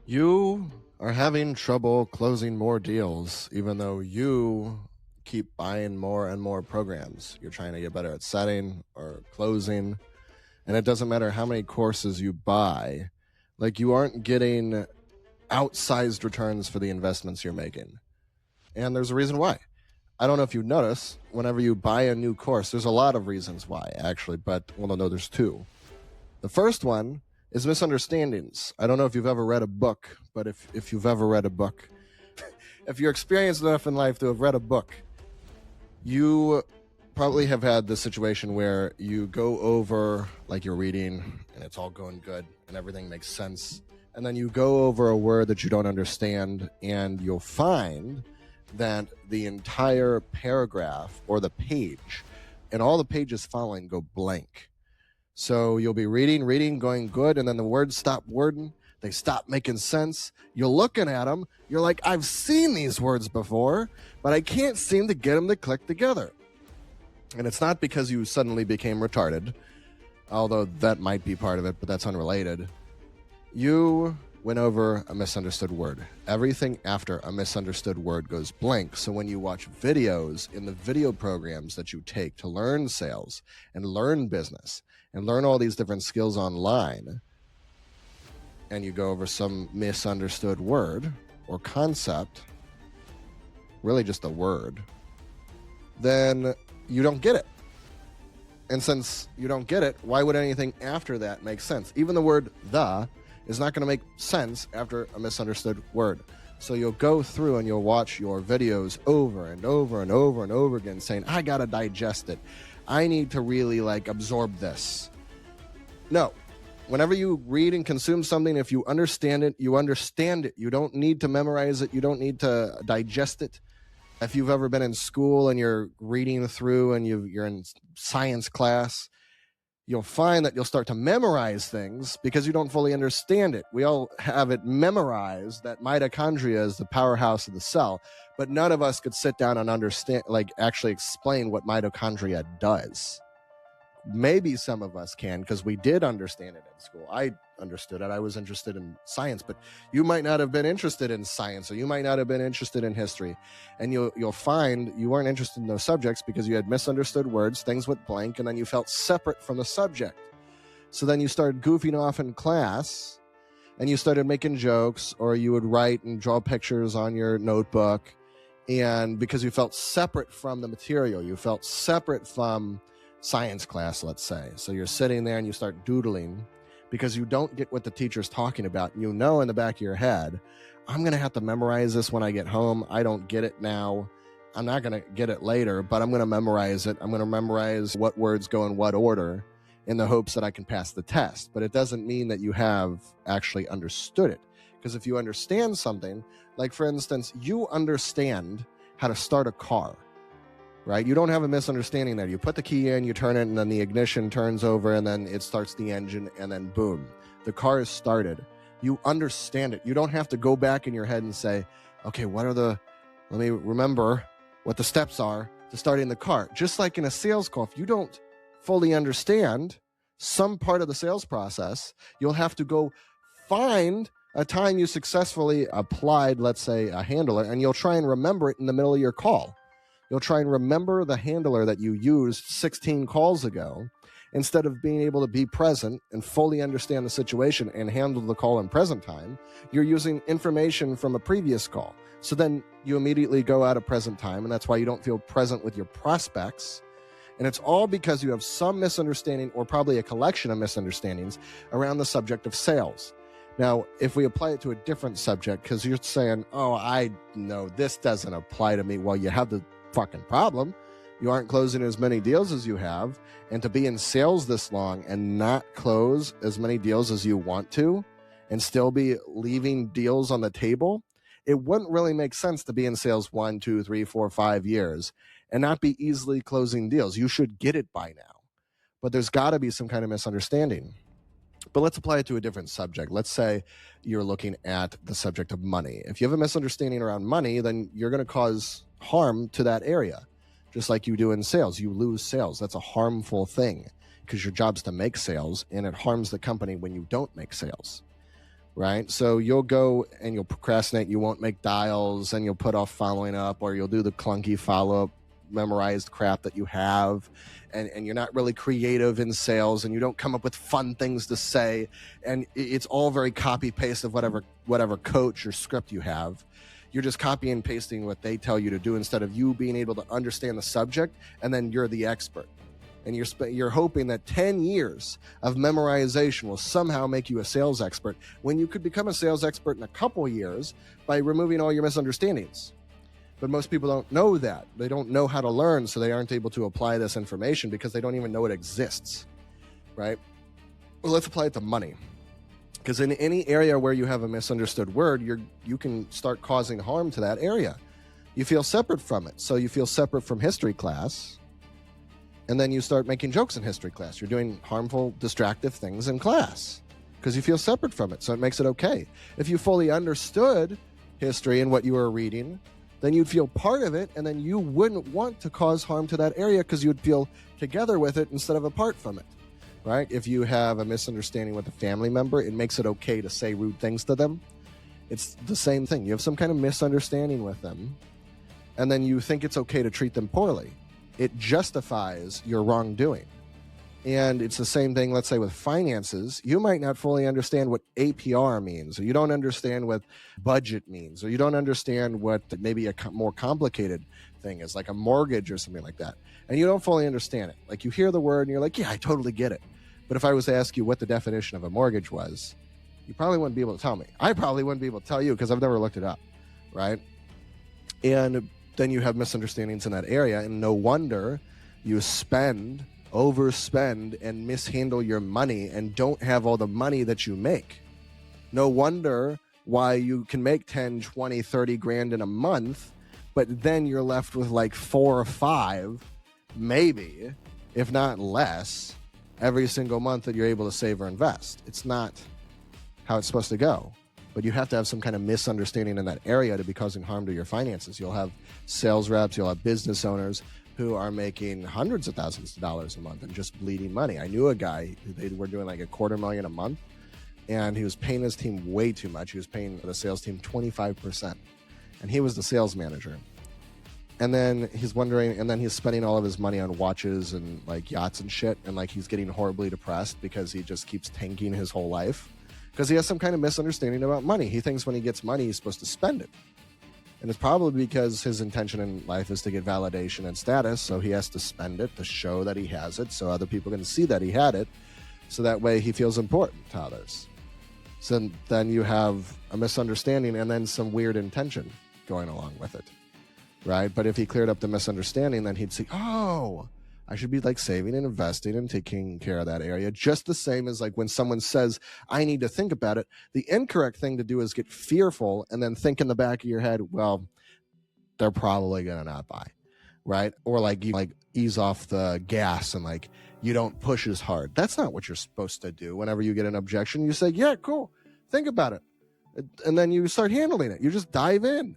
You are having trouble closing more deals, even though you keep buying more and more programs. You're trying to get better at setting or closing, and it doesn't matter how many courses you buy, like you aren't getting outsized returns for the investments you're making. And there's a reason why. I don't know if you notice, whenever you buy a new course, there's a lot of reasons why, actually, but well, no, there's two. The first one is misunderstandings. I don't know if you've ever read a book, but if you've ever read a book, if you're experienced enough in life to have read a book, you probably have had the situation where you go over, like you're reading, and it's all going good, and everything makes sense. And then you go over a word that you don't understand, and you'll find that the entire paragraph or the page and all the pages following go blank. So you'll be reading, going good, and then the words stop wording. They stop making sense. You're looking at them. You're like, I've seen these words before, but I can't seem to get them to click together. And it's not because you suddenly became retarded, although that might be part of it, but that's unrelated. You went over a misunderstood word. Everything after a misunderstood word goes blank. So when you watch videos in the video programs that you take to learn sales and learn business and learn all these different skills online, and you go over some misunderstood word or concept, really just a word, then you don't get it. And since you don't get it, why would anything after that make sense? Even the word the is not going to make sense after a misunderstood word. So you'll go through and you'll watch your videos over and over and over and over again saying, I got to digest it. I need to really absorb this. No. Whenever you read and consume something, if you understand it, you understand it. You don't need to memorize it. You don't need to digest it. If you've ever been in school and you're reading through and you're in science class, you'll find that you'll start to memorize things because you don't fully understand it. We all have it memorized that mitochondria is the powerhouse of the cell, but none of us could sit down and understand, actually explain what mitochondria does. Maybe some of us can because we did understand it in school. I understood it. I was interested in science, but you might not have been interested in science, or you might not have been interested in history. And you'll find you weren't interested in those subjects because you had misunderstood words, things went blank, and then you felt separate from the subject. So then you started goofing off in class and you started making jokes, or you would write and draw pictures on your notebook. And because you felt separate from the material, you felt separate from science class, let's say. So you're sitting there and you start doodling because you don't get what the teacher's talking about. You know in the back of your head, I'm going to have to memorize this when I get home. I don't get it now. I'm not going to get it later, but I'm going to memorize it. I'm going to memorize what words go in what order in the hopes that I can pass the test. But it doesn't mean that you have actually understood it. Because if you understand something, like for instance, you understand how to start a car, right? You don't have a misunderstanding there. You put the key in, you turn it, and then the ignition turns over, and then it starts the engine, and then boom, the car is started. You understand it. You don't have to go back in your head and say, okay, let me remember what the steps are to starting the car. Just like in a sales call, if you don't fully understand some part of the sales process, you'll have to go find a time you successfully applied, let's say, a handler, and you'll try and remember it in the middle of your call. You'll try and remember the handler that you used 16 calls ago instead of being able to be present and fully understand the situation and handle the call in present time. You're using information from a previous call. So then you immediately go out of present time, and that's why you don't feel present with your prospects. And it's all because you have some misunderstanding, or probably a collection of misunderstandings around the subject of sales. Now, if we apply it to a different subject, because you're saying, oh, I know this doesn't apply to me. Well, you have the fucking problem. You aren't closing as many deals as you have, and to be in sales this long and not close as many deals as you want to and still be leaving deals on the table, it wouldn't really make sense to be in sales 1, 2, 3, 4, 5 years and not be easily closing deals. You should get it by now, but there's got to be some kind of misunderstanding. But let's apply it to a different subject. Let's say you're looking at the subject of money. If you have a misunderstanding around money, then you're going to cause harm to that area, just like you do in sales. You lose sales. That's a harmful thing because your job's to make sales, and it harms the company when you don't make sales. right? So you'll go and you'll procrastinate. You won't make dials, and you'll put off following up, or you'll do the clunky follow-up memorized crap that you have, and you're not really creative in sales, and you don't come up with fun things to say, and it's all very copy paste of whatever coach or script you have. You're just copy and pasting what they tell you to do instead of you being able to understand the subject, and then you're the expert. And you're hoping that 10 years of memorization will somehow make you a sales expert, when you could become a sales expert in a couple years by removing all your misunderstandings. But most people don't know that. They don't know how to learn, so they aren't able to apply this information because they don't even know it exists, right? Well, let's apply it to money. Because in any area where you have a misunderstood word, you can start causing harm to that area. You feel separate from it. So you feel separate from history class, and then you start making jokes in history class. You're doing harmful, distractive things in class because you feel separate from it, so it makes it okay. If you fully understood history and what you were reading, then you'd feel part of it, and then you wouldn't want to cause harm to that area because you'd feel together with it instead of apart from it, right? If you have a misunderstanding with a family member, it makes it okay to say rude things to them. It's the same thing. You have some kind of misunderstanding with them, and then you think it's okay to treat them poorly. It justifies your wrongdoing. And it's the same thing, let's say, with finances. You might not fully understand what APR means, or you don't understand what budget means, or you don't understand what maybe a more complicated thing is, like a mortgage or something like that. And you don't fully understand it. Like, you hear the word and you're like, yeah, I totally get it. But if I was to ask you what the definition of a mortgage was, you probably wouldn't be able to tell me. I probably wouldn't be able to tell you because I've never looked it up, right? And then you have misunderstandings in that area, and no wonder you overspend, and mishandle your money and don't have all the money that you make. No wonder why you can make 10, 20, 30 grand in a month, but then you're left with like 4 or 5, maybe, if not less, every single month that you're able to save or invest. It's not how it's supposed to go. But you have to have some kind of misunderstanding in that area to be causing harm to your finances. You'll have sales reps, you'll have business owners who are making hundreds of thousands of dollars a month and just bleeding money. I knew a guy who they were doing like $250,000 a month, and he was paying his team way too much. He was paying the sales team 25%, and he was the sales manager. And then he's wondering, and then he's spending all of his money on watches and like yachts and shit, and like he's getting horribly depressed because he just keeps tanking his whole life because he has some kind of misunderstanding about money. He thinks when he gets money, he's supposed to spend it. And it's probably because his intention in life is to get validation and status, so he has to spend it to show that he has it, so other people can see that he had it, so that way he feels important to others. So then you have a misunderstanding and then some weird intention going along with it, right? But if he cleared up the misunderstanding, then he'd see, oh, I should be like saving and investing and taking care of that area. Just the same as like when someone says, I need to think about it. The incorrect thing to do is get fearful and then think in the back of your head, well, they're probably going to not buy, right? Or like you like ease off the gas and like you don't push as hard. That's not what you're supposed to do. Whenever you get an objection, you say, yeah, cool. Think about it. And then you start handling it. You just dive in.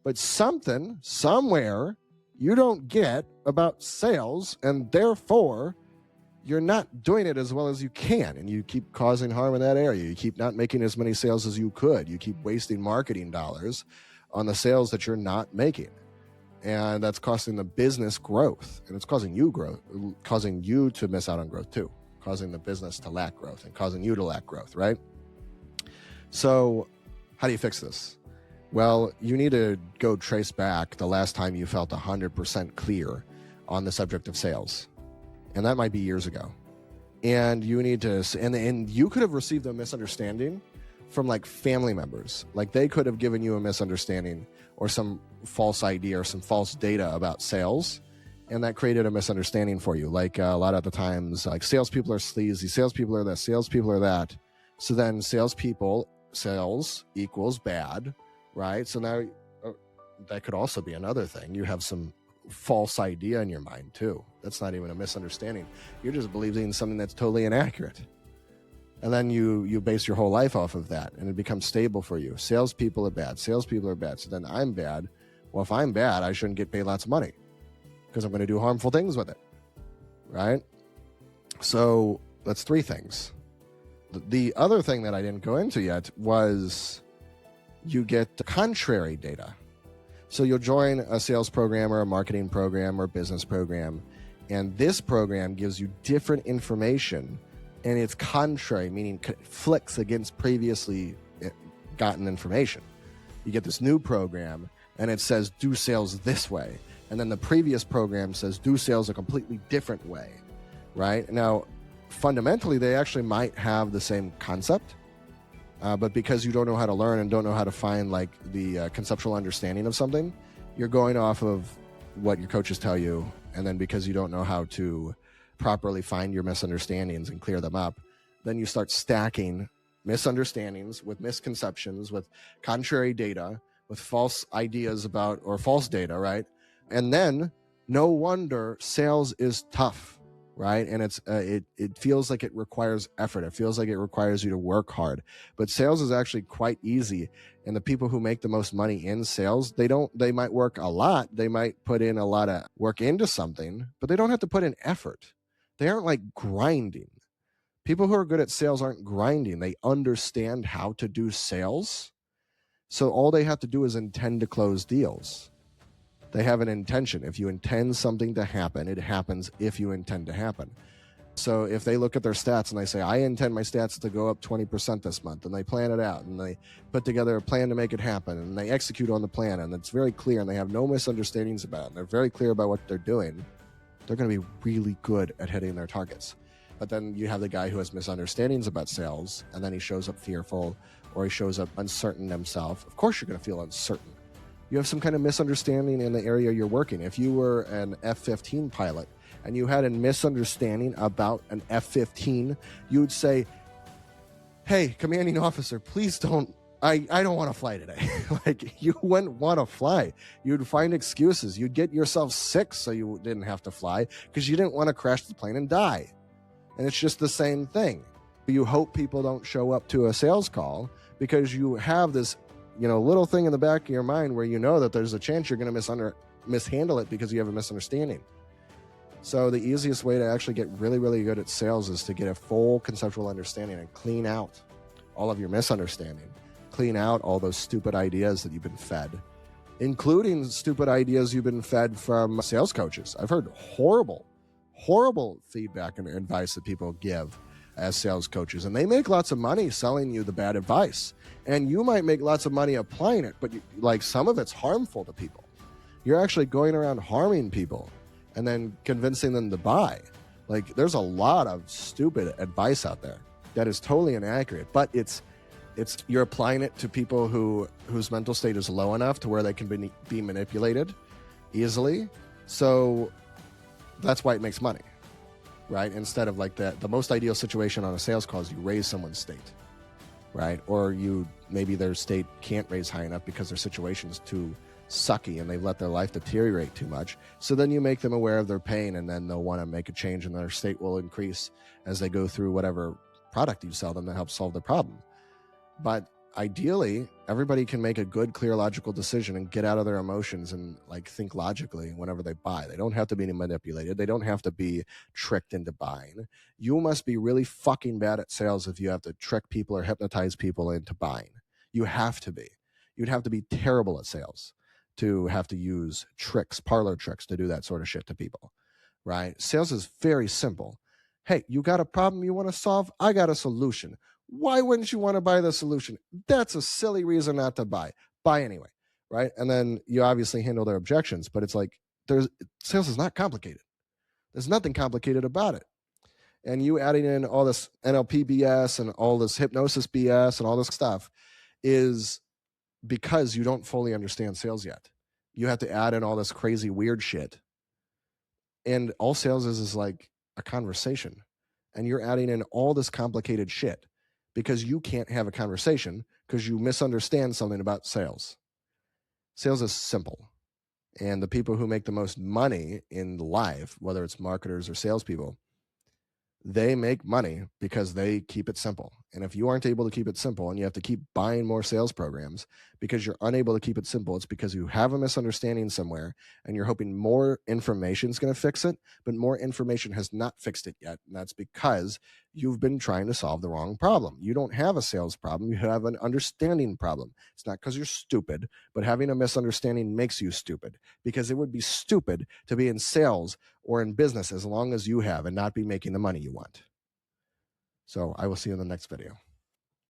But something, somewhere, you don't get about sales, and therefore you're not doing it as well as you can, and you keep causing harm in that area. You keep not making as many sales as you could. You keep wasting marketing dollars on the sales that you're not making, and that's costing the business growth, and it's causing you growth, causing you to miss out on growth too, causing the business to lack growth and causing you to lack growth, right? So how do you fix this? Well, you need to go trace back the last time you felt 100% clear on the subject of sales. And that might be years ago. And you need to, and you could have received a misunderstanding from like family members. Like they could have given you a misunderstanding or some false idea or some false data about sales. And that created a misunderstanding for you. Like a lot of the times, like salespeople are sleazy, salespeople are this, salespeople are that. So then sales equals bad. Right? So now that could also be another thing. You have some false idea in your mind too. That's not even a misunderstanding. You're just believing something that's totally inaccurate. And then you base your whole life off of that, and it becomes stable for you. Salespeople are bad. Salespeople are bad. So then I'm bad. Well, if I'm bad, I shouldn't get paid lots of money because I'm going to do harmful things with it. Right? So that's 3 things. The other thing that I didn't go into yet was you get contrary data. So you'll join a sales program or a marketing program or business program, and this program gives you different information, and it's contrary, meaning conflicts against previously gotten information. You get this new program, and it says do sales this way, and then the previous program says do sales a completely different way, right? Now, fundamentally, they actually might have the same concept, but because you don't know how to learn and don't know how to find like the conceptual understanding of something, you're going off of what your coaches tell you, and then because you don't know how to properly find your misunderstandings and clear them up, then you start stacking misunderstandings with misconceptions, with contrary data, with false ideas about, or false data, right? And then no wonder sales is tough, right? And it feels like it requires effort. It feels like it requires you to work hard. But sales is actually quite easy. And the people who make the most money in sales, they might work a lot. They might put in a lot of work into something, but they don't have to put in effort. They aren't like grinding. People who are good at sales aren't grinding. They understand how to do sales. So all they have to do is intend to close deals. They have an intention. If you intend something to happen, it happens if you intend to happen. So if they look at their stats and they say, I intend my stats to go up 20% this month, and they plan it out and they put together a plan to make it happen and they execute on the plan, and it's very clear and they have no misunderstandings about it, and they're very clear about what they're doing, they're going to be really good at hitting their targets. But then you have the guy who has misunderstandings about sales, and then he shows up fearful or he shows up uncertain himself. Of course you're going to feel uncertain. You have some kind of misunderstanding in the area you're working. If you were an F-15 pilot and you had a misunderstanding about an F-15, you would say, hey, commanding officer, please don't, I don't want to fly today. Like, you wouldn't want to fly. You'd find excuses. You'd get yourself sick so you didn't have to fly because you didn't want to crash the plane and die. And it's just the same thing. You hope people don't show up to a sales call because you have this little thing in the back of your mind where you know that there's a chance you're going to mishandle it because you have a misunderstanding. So the easiest way to actually get really, really good at sales is to get a full conceptual understanding and clean out all of your misunderstanding. Clean out all those stupid ideas that you've been fed, including stupid ideas you've been fed from sales coaches. I've heard horrible feedback and advice that people give as sales coaches, and they make lots of money selling you the bad advice, and you might make lots of money applying it, but some of it's harmful to people. You're actually going around harming people and then convincing them to buy. Like, there's a lot of stupid advice out there that is totally inaccurate, but it's you're applying it to people whose mental state is low enough to where they can be manipulated easily. So that's why it makes money, right? Instead of like the most ideal situation on a sales call is you raise someone's state, right? Or maybe their state can't raise high enough because their situation is too sucky and they've let their life deteriorate too much. So then you make them aware of their pain, and then they'll want to make a change, and their state will increase as they go through whatever product you sell them that helps solve the problem. But ideally, everybody can make a good, clear, logical decision and get out of their emotions and think logically whenever they buy. They don't have to be manipulated. They don't have to be tricked into buying. You must be really fucking bad at sales if you have to trick people or hypnotize people into buying. You have to be. You'd have to be terrible at sales to have to use tricks, parlor tricks, to do that sort of shit to people, right? Sales is very simple. Hey, you got a problem you want to solve? I got a solution. Why wouldn't you want to buy the solution? That's a silly reason not to buy. Buy anyway, right? And then you obviously handle their objections, but it's like sales is not complicated. There's nothing complicated about it. And you adding in all this NLP BS and all this hypnosis BS and all this stuff is because you don't fully understand sales yet. You have to add in all this crazy weird shit. And all sales is like a conversation. And you're adding in all this complicated shit because you can't have a conversation because you misunderstand something about sales. Sales is simple. And the people who make the most money in life, whether it's marketers or salespeople, they make money because they keep it simple. And if you aren't able to keep it simple and you have to keep buying more sales programs because you're unable to keep it simple, it's because you have a misunderstanding somewhere and you're hoping more information is going to fix it, but more information has not fixed it yet. And that's because you've been trying to solve the wrong problem. You don't have a sales problem, you have an understanding problem. It's not because you're stupid, but having a misunderstanding makes you stupid, because it would be stupid to be in sales or in business as long as you have and not be making the money you want. So I will see you in the next video.